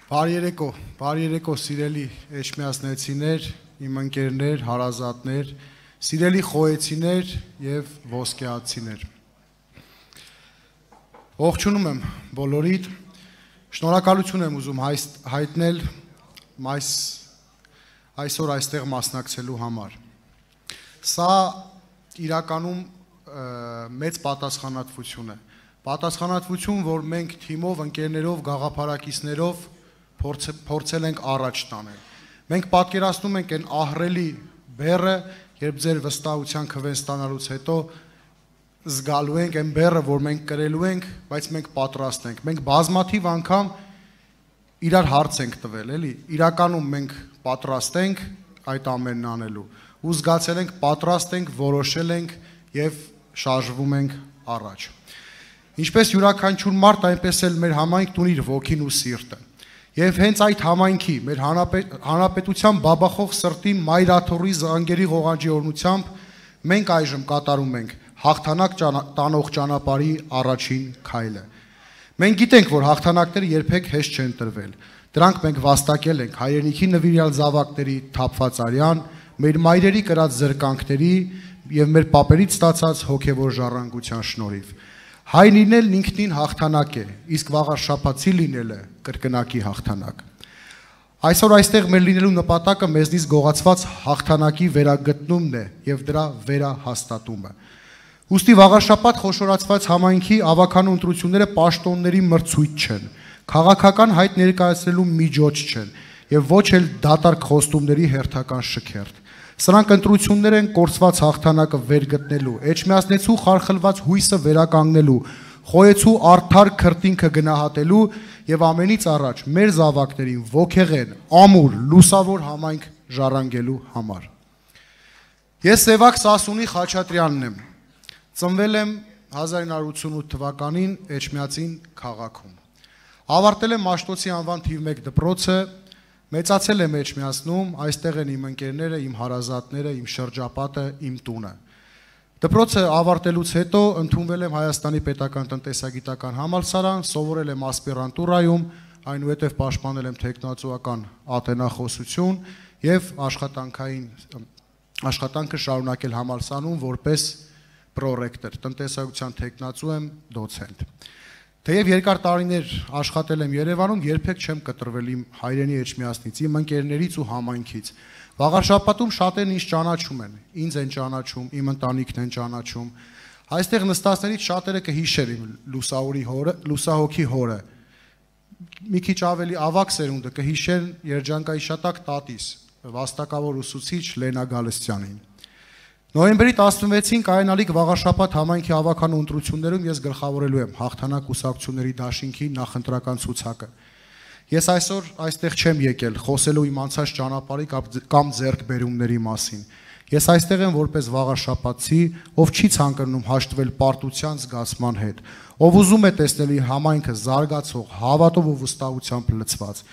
Բարի երեկո սիրելի էջմիածնեցիներ, իմ ընկերներ, հարազատներ, սիրելի խոհեցիներ եւ ոսկեհացիներ։ Ողջունում եմ բոլորիդ, շնորհակալություն եմ ուզում հայտնել այսօր այստեղ մասնակցելու համար։ Սա իրականում մեծ պատասխանատվություն է։ Պատասխանատվություն, որ մենք թիմով, ընկերներով, գաղափարակիցներով փորձել ենք առաջ տանել։ Մենք պատկերացնում ենք այն ահռելի բեռը, երբ ձեր վստահության քվեն ստանալուց հետո զգալու ենք այն բեռը, որ մենք կրելու ենք, բայց մենք պատրաստ ենք։ Մենք բազմաթիվ անգամ իրար հարց ենք տվել, էլի։ Իրականում մենք պատրաստ ենք այդ ամենն անելու։ Ու զգացել ենք, պատրաստ ենք, որոշել ենք եւ շարժվում ենք առաջ։ Ինչպես յուրաքանչյուր մարդ, այնպես էլ մեր համայնքն ունի իր ոգին ու սիրտը։ Եվ հենց այդ համայնքի, մեր հանրապետության բաբախող սրտի մայրաթոռի զանգերի ղողանջի օրհնությամբ մենք այժմ կատարում ենք հաղթանակ տանող ճանապարհի առաջին քայլը։ Մենք գիտենք, որ հաղթանակները երբեք հեշտ չեն տրվել։ Դրանք մենք վաստակել ենք հայրենիքի նվիրյալ զավակների թափված արյան, մեր մայրերի կրած զրկանքների եւ մեր պապերից ստացած հոգեվոր ժառանգության շնորհիվ։ Հայ լինելն ինքնին հաղթանակ է, իսկ վաղ շաբաթի լինելը կրկնակի հաղթանակ։ Այսօր այստեղ մեր լինելու նպատակը մեզնից գողացված հաղթանակի վերագտնումն է եւ դրա վերահաստատումը։ Ուստի վաղաշաբաթ խոշորացված համայնքի ավականու ընտրությունները պաշտոնների մրցույթ չեն, քաղաքական հայտ ներկայացնելու միջոց չեն եւ ոչ էլ դատարկ խոստումների հերթական շքերթ։ Սրանք ընտրություններ են կորցված հաղթանակը վերգտնելու, էջմիածնեցու խարխլված հույսը վերականգնելու, խոյեցու արդար քրտինքը գնահատելու եւ ամենից առաջ մեր զավակներին ոգեղեն, ամուր, լուսավոր համայնք ժառանգելու համար։ Ես Սևակ Սասունի Խաչատրյանն եմ։ Ծնվել եմ 1988 թվականին Էջմիածին քաղաքում։ Ավարտել եմ Մաշտոցի անվան թիվ 1 դպրոցը, մեծացել եմ Էջմիածնում, այստեղ են իմ ընկերները, իմ հարազատները, իմ շրջապատը, իմ տունը։ Դպրոցը ավարտելուց հետո ընդունվել եմ Հայաստանի Պետական տնտեսագիտական համալսարան, սովորել եմ ասպիրանտուրայում, այնուհետև պաշտպանել եմ թեկնածուական ատենախոսություն եւ աշխատանքը շարունակել համալսարանում որպես պրոռեկտոր, տնտեսագիտության թեկնածու եմ, դոցենտ։ Թեև երկար տարիներ աշխատել եմ Երևանում, երբեք չեմ կտրվել իմ հայրենի Էջմիածնից, իմ ընկերներից ու համայնքից։ Վաղաշաբաթում շատերն ինձ ճանաչում են, ինձ են ճանաչում, իմ ընտանիքն են ճանաչում։ Այստեղ նստածներից շատերը կհիշեն իմ լուսահոգի հորը։ Մի քիչ ավելի ավագ սերունդը կհիշեն երջանկայիշատակ տատիս, վաստակավոր ուսուցիչ Լենա Գալստյանին։ Նոյեմբերի 16-ին կայանալիք վաղաշաբաթ համայնքի ավականու ընտրություններում ես գլխավորելու եմ հաղթանակ կուսակցությունների դաշինքի նախընտրական ցուցակը։ Ես այսօր այստեղ չեմ եկել խոսելու իմ անցած ճանապարհի կամ ձեռքբերումների մասին։ Ես այստեղ եմ որպես վաղաշաբաթցի, ով չի ցանկանում հաշտվել պարտության զգացման հետ, ով ուզում է տեսնել իր համայնքը զարգացող, հավատով ու վստահությամբ լցված։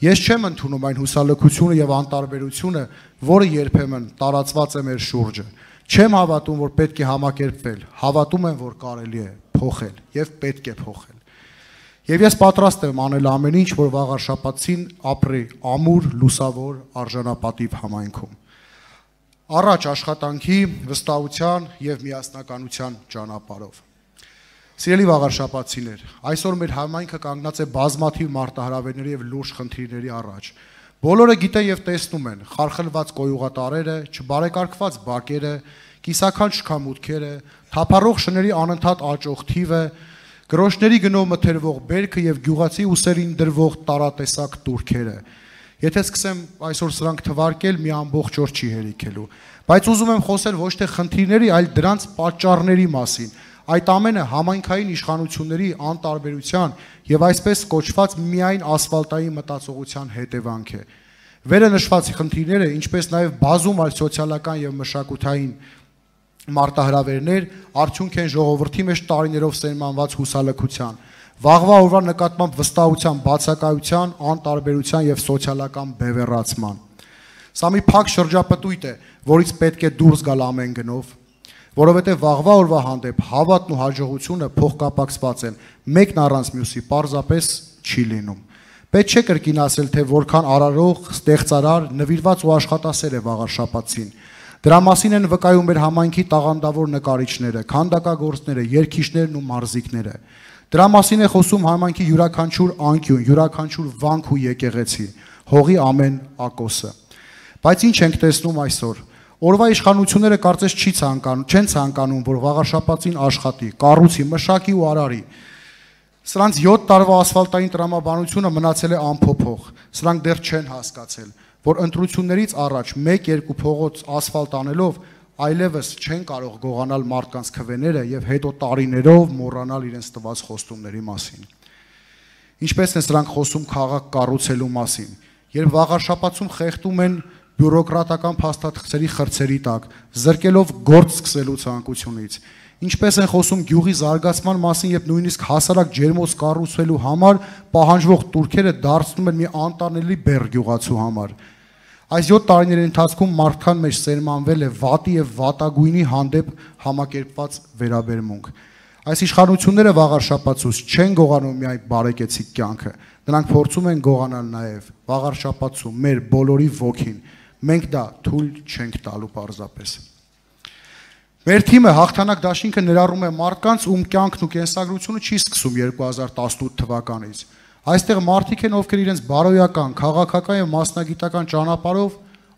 Ես չեմ ընդունում այն հուսալքությունը եւ անտարբերությունը, որը երբեմն տարածված է մեր շուրջը։ Չեմ հավատում, որ պետք է համակերպվել, հավատում եմ, որ կարելի է փոխել եւ պետք է փոխել։ Եվ ես պատրաստ եմ անել ամեն ինչ, որ վաղաշաբաթին ապրի ամուր, լուսավոր, արժանապատիվ համայնքում։ Առաջ աշխատանքի, վստահության եւ միասնականության ճանապարհով։ Սիրելի վաղաշաբաթցիներ, այսօր մեր համայնքը կանգնած է բազմաթիվ մարտահրավերների եւ լուրջ խնդիրների առաջ։ Բոլորը գիտեն եւ տեսնում են խարխլված կոյուղատարերը, չբարեկարգված բակերը, կիսաքանչ շքամուտքերը, թափառող շների անընդհատ աճող թիվը, գրոշների գնով մթերվող բերքը եւ գյուղացի ուսերին դրվող տարատեսակ турքերը։ Եթե սկսեմ այսօր սրանք թվարկել, մի ամբողջ օր չի հերիքելու, բայց ուզում եմ խոսել ոչ թե խնդիրների, այլ դրանց պատճառների մասին։ Այդ ամենը համայնքային իշխանությունների անտարբերության եւ այսպես կոչված միայն ասֆալտային մտածողության հետևանք է։ Վերը նշված խնդիրները, ինչպես նաեւ բազում այլ սոցիալական եւ մշակութային մարտահրավերներ, արդյունք են ժողովրդի մեջ տարիներով սերմանված հուսալքության, վաղվա օրվա նկատմամբ վստահության, բացակայության, անտարբերության եւ սոցիալական բևեռացման։ Սա մի փակ շրջապտույտ է, որից պետք է դուրս գալ ամեն գնով, որովհետև վաղվա օրվա հանդեպ հավատն ու հաջողությունը փոխկապակցված են, մեկն առանց մյուսի պարզապես չի լինում։ Պետք չէ կրկին ասել, թե որքան արարող, ստեղծարար, նվիրված ու աշխատասեր է Վաղարշապացին։ Դրա մասին են վկայում մեր համայնքի տաղանդավոր նկարիչները, քանդակագործները, երգիչներն ու մարզիկները։ Դրա մասին է խոսում համայնքի յուրաքանչյուր անկյուն, յուրաքանչյուր վանք ու եկեղեցի, հողի ամեն ակոսը։ Բայց ինչ ենք տեսնում այսօր։ Օրվա իշխանությունները կարծես չեն ցանկանում, որ Վաղարշապացին աշխատի, կառուցի, մշակի ու արարի։ Սրանց 7 տարվա ասֆալտային տրամաբանությունը մնացել է անփոփոխ։ Սրանք դեռ չեն հասկացել, որ ընտրություններից առաջ 1-2 փողոց ասֆալտ անելով այլևս չեն կարող գողանալ մարդկանց քվեները եւ հետո տարիներով մոռանալ իրենց տված խոստումների մասին։ Ինչպես են սրանք խոսում քաղաք կառուցելու մասին, երբ Վաղարշապացում խեղդում են բյուրոկրատական փաստաթղթերի խրձերի տակ, զրկելով գործ սկսելու ցանկությունից։ Ինչպես են խոսում գյուղի զարգացման մասին, երբ նույնիսկ հասարակ ջերմոց կառուցելու համար պահանջվող տուրքերը դարձնում են մի անտանելի բեռ գյուղացու համար։ Այս 7 տարիների ընթացքում մարդկան մեջ սերմանվել է վատի եւ վատագույնի հանդեպ համակերպված վերաբերմունք։ Այս իշխանությունները Վաղարշապացուց չեն գողանում միայն բարեկեցիկ կյանքը, նրանք փորձում են գողանալ նաեւ Վաղարշապացու մեր բոլորի ոգին։ Մենք դա թույլ չենք տալու պարզապես։ Մեր թիմը հաղթանակ դաշինքը ներառում է մարդկանց, ում կյանքն ու կենսագրությունը չի սկսում 2018 թվականից։ Այստեղ մարդիկ են, ովքեր իրենց բարոյական, քաղաքական եւ մասնագիտական ճանապարհով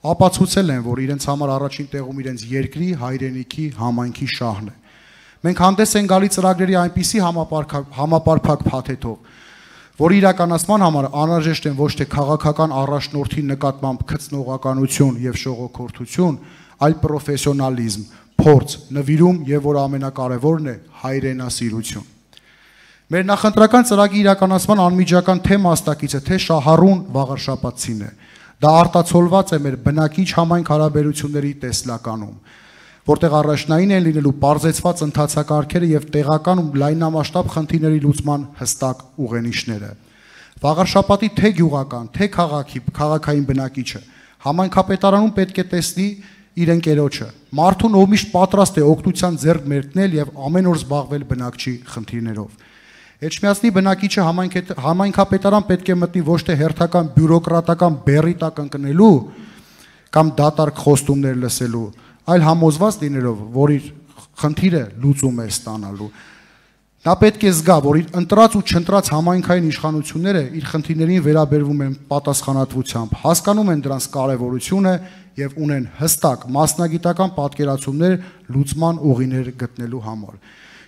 ապացուցել են, որ իրենց համար առաջին տեղում իրենց երկրի, հայրենիքի, համայնքի շահն է։ Մենք հանդես են գալի ծրագրերի այնպիսի համապարփակ փաթեթով, որ իրականացման համար անհրաժեշտ են ոչ թե քաղաքական առաջնորդի նկատմամբ քծնողականություն եւ շողոքորթություն, այլ պրոֆեսիոնալիզմ, փորձ, նվիրում եւ որ ամենակարևորն է հայրենասիրություն։ Մեր նախընտրական ծրագրի իրականացման անմիջական թե մասնակիցը, թե շահառուն Վաղարշապացին է։ Դա արտացոլված է մեր բնակիչ համայնք հարաբերությունների տեսլականում, որտեղ առաջնային են լինելու պարզեցված ընթացակարգերը եւ տեղական ու լայնամասշտաբ խնդիրների լուծման հստակ ուղենիշները։ Վաղարշապատի թե գյուղական, թե քաղաքային բնակիչը համայնքապետարանում պետք է տեսնի իր ընկերոջը, մարդուն, ով միշտ պատրաստ է օգնության ձեռք մերկնել եւ ամեն օր զբաղվել բնակչի խնդիրներով։ Էջմիածնի բնակիչը համայնքապետարան պետք է մտնի ոչ թե հերթական բյուրոկրատական բեռի տակ ընկնելու կամ դատարկ խոստումներ լսելու, այլ համոզված լինելով, որ իր խնդիրը լուծում է ստանալու։ Նա պետք է զգա, որ իր ընտրած ու չընտրած համայնքային իշխանությունները իր խնդիրներին վերաբերվում են պատասխանատվությամբ, հասկանում են դրանց կարևորությունը եւ ունեն հստակ մասնագիտական պատկերացումներ լուծման ուղիներ գտնելու համար։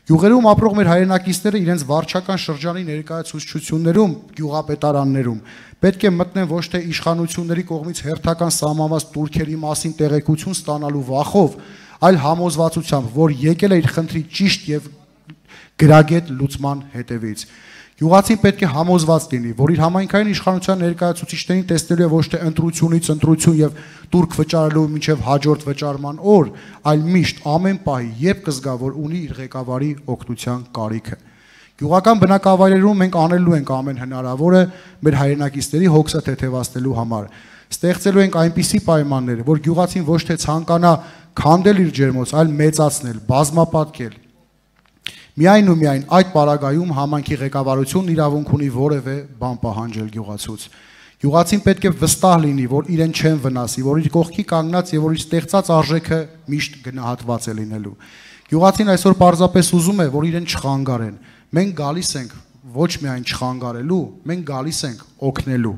Գյուղերում ապրող մեր հայրենակիցները իրենց վարչական շրջանի ներկայացուցչություններում, գյուղապետարաններում պետք է մտնեն ոչ թե իշխանությունների կողմից հերթական սահմանված տուրքերի մասին տեղեկություն ստանալու վախով, այլ համոզվածությամբ, որ եկել է իր խնդրի ճիշտ եւ գրագետ լուծման հետևից։ Գյուղացին պետք է համոզված լինի, որ իր համայնքային իշխանության ներկայացուցիչներին տեսնելու է ոչ թե ընտրությունից ընտրություն եւ տուրք վճարելու մինչեւ հաջորդ վճարման օր, այլ միշտ ամեն պահի, երբ կզգա, որ ունի իր ղեկավարի օգնության կարիքը։ Գյուղական բնակավայրերում մենք անելու ենք ամեն հնարավորը մեր հայրենակիցների հոգսը թեթևացնելու համար։ Ստեղծելու ենք այնպիսի պայմաններ, որ գյուղացին ոչ թե ցանկանա քանդել իր ջերմոց, այլ մեծացնել, բազմապատկել։ Միայն ու միայն այդ պարագայում համայնքի ղեկավարությունն իրավունք ունի որևէ բան պահանջել գյուղացուց։ Գյուղացին պետք է վստահ լինի, որ իրեն չեն վնասի, որ իր կողքի կանգնած եւ որ իր ստեղծած արժեքը միշտ գնահատված է լինելու։ Գյուղացին այսօր պարզապես ուզում է, որ իրեն չխանգարեն։ Մենք գալիս ենք ոչ միայն չխանգարելու, մենք գալիս ենք օգնելու։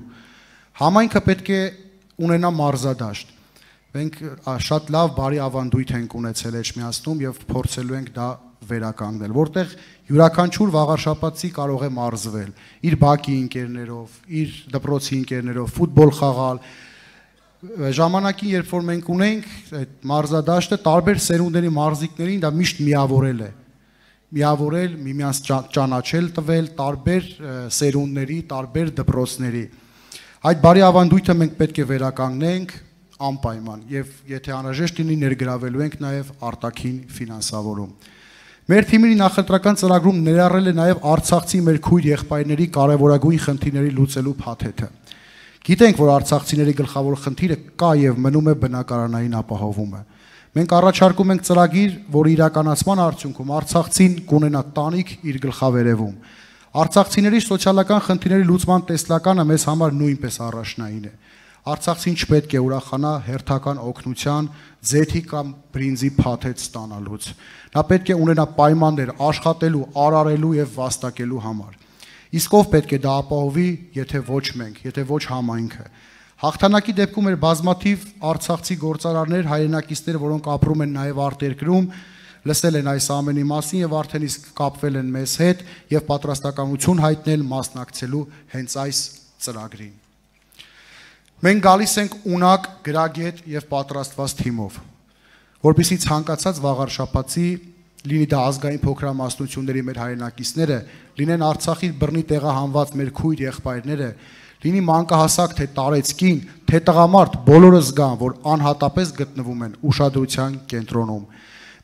Համայնքը պետք է ունենա մարզադաշտ։ Մենք շատ լավ բարի ավանդույթ ենք ունեցել Էջմիածնում եւ փորձելու ենք դա վերականգնել, որտեղ յուրաքանչյուր Վաղարշապատցի կարող է մարզվել իր բակի ընկերներով, իր դպրոցի ընկերներով, ֆուտբոլ խաղալ։ Ժամանակին, երբ որ մենք ունենք այդ մարզադաշտը, տարբեր սերունդների մարզիկներին դա միշտ միավորել է։ Միավորել, միմյանց ճանաչել տվել տարբեր սերունդների, տարբեր դպրոցների։ Այդ բարի ավանդույթը մենք պետք է վերականգնենք անպայման եւ եթե անհրաժեշտ լինի ներգրավելու ենք նաեւ արտաքին ֆինանսավորում։ Մեր թիմի նախընտրական ծրագրում ներառել է նաև Արցախցի մեր քույր եղբայրների կարևորագույն խնդիրների լուծելու փաթեթը։ Գիտենք, որ արցախցիների գլխավոր խնդիրը կա եւ մնում է բնակարանային ապահովումը։ Մենք առաջարկում ենք ծրագիր, որի իրականացման արդյունքում արցախցին կունենա տանիք իր գլխավերևում։ Արցախցիների սոցիալական խնդիրների լուծման տեսլականը մեզ համար նույնպես առաջնային է։ Արցախցին չպետք է ուրախանա հերթական օգնության, ձեթի կամ բրինձի փաթեթ ստանալուց։ Նա պետք է ունենա պայմաններ աշխատելու, արարելու եւ վաստակելու համար։ Իսկ ով պետք է դա ապահովի, եթե ոչ մենք, եթե ոչ համայնքը։ Հաղթանակի դեպքում էր բազմաթիվ արցախցի գործարարներ, հայրենակիցներ, որոնք ապրում են նաև արտերկրում, լսել են այս ամենի մասին եւ արդեն իսկ կապվել են մեզ հետ եւ պատրաստականություն հայտնել մասնակցելու հենց այս ծրագրին։ Մենք գալիս ենք ունակ, գրագետ եւ պատրաստված թիմով, որպեսզի ցանկացած վաղարշաբաթի լինի դա ազգային փոքրամասնությունների մեր հայրենակիցները, լինեն Արցախի բռնի տեղահանված մեր քույր եղբայրները, լինի մանկահասակ թե տարեցկին, թե տղամարդ, բոլորը զգան, որ անհատապես գտնվում են ուշադրության կենտրոնում։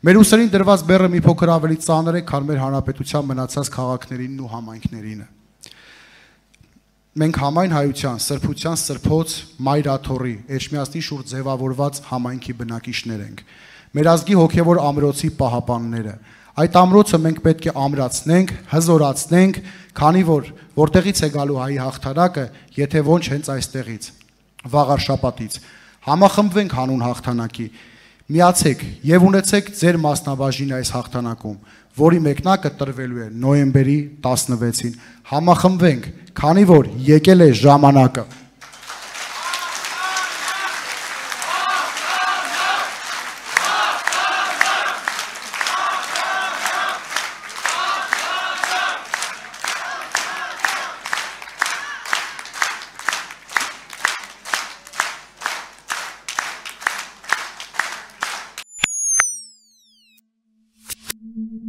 Մեր ուսերին դրված բեռը մի փոքր ավելի ծանր է, քան մեր հանրապետության մնացած քաղաքներին ու համայնքներինը։ Մենք համայն հայության, սրբության սրբոց Մայրաթոռի, Էջմիածնի շուրջ ձևավորված համայնքի բնակիչներ ենք։ Մեր ազգի հոգևոր ամրոցի պահապանները։ Այդ ամրոցը մենք պետք է ամրացնենք, հզորացնենք, քանի որ որտեղից է գալու հայի հաղթանակը, եթե ոչ հենց այստեղից, վաղարշաբաթից։ Համախմբվենք հանուն հաղթանակի։ Միացեք եւ ունեցեք ձեր մասնաբաժինը այս հաղթանակում, որի մեկնակը տրվելու է նոյեմբերի 16-ին։ Համախմբվենք, քանի որ եկել է ժամանակը։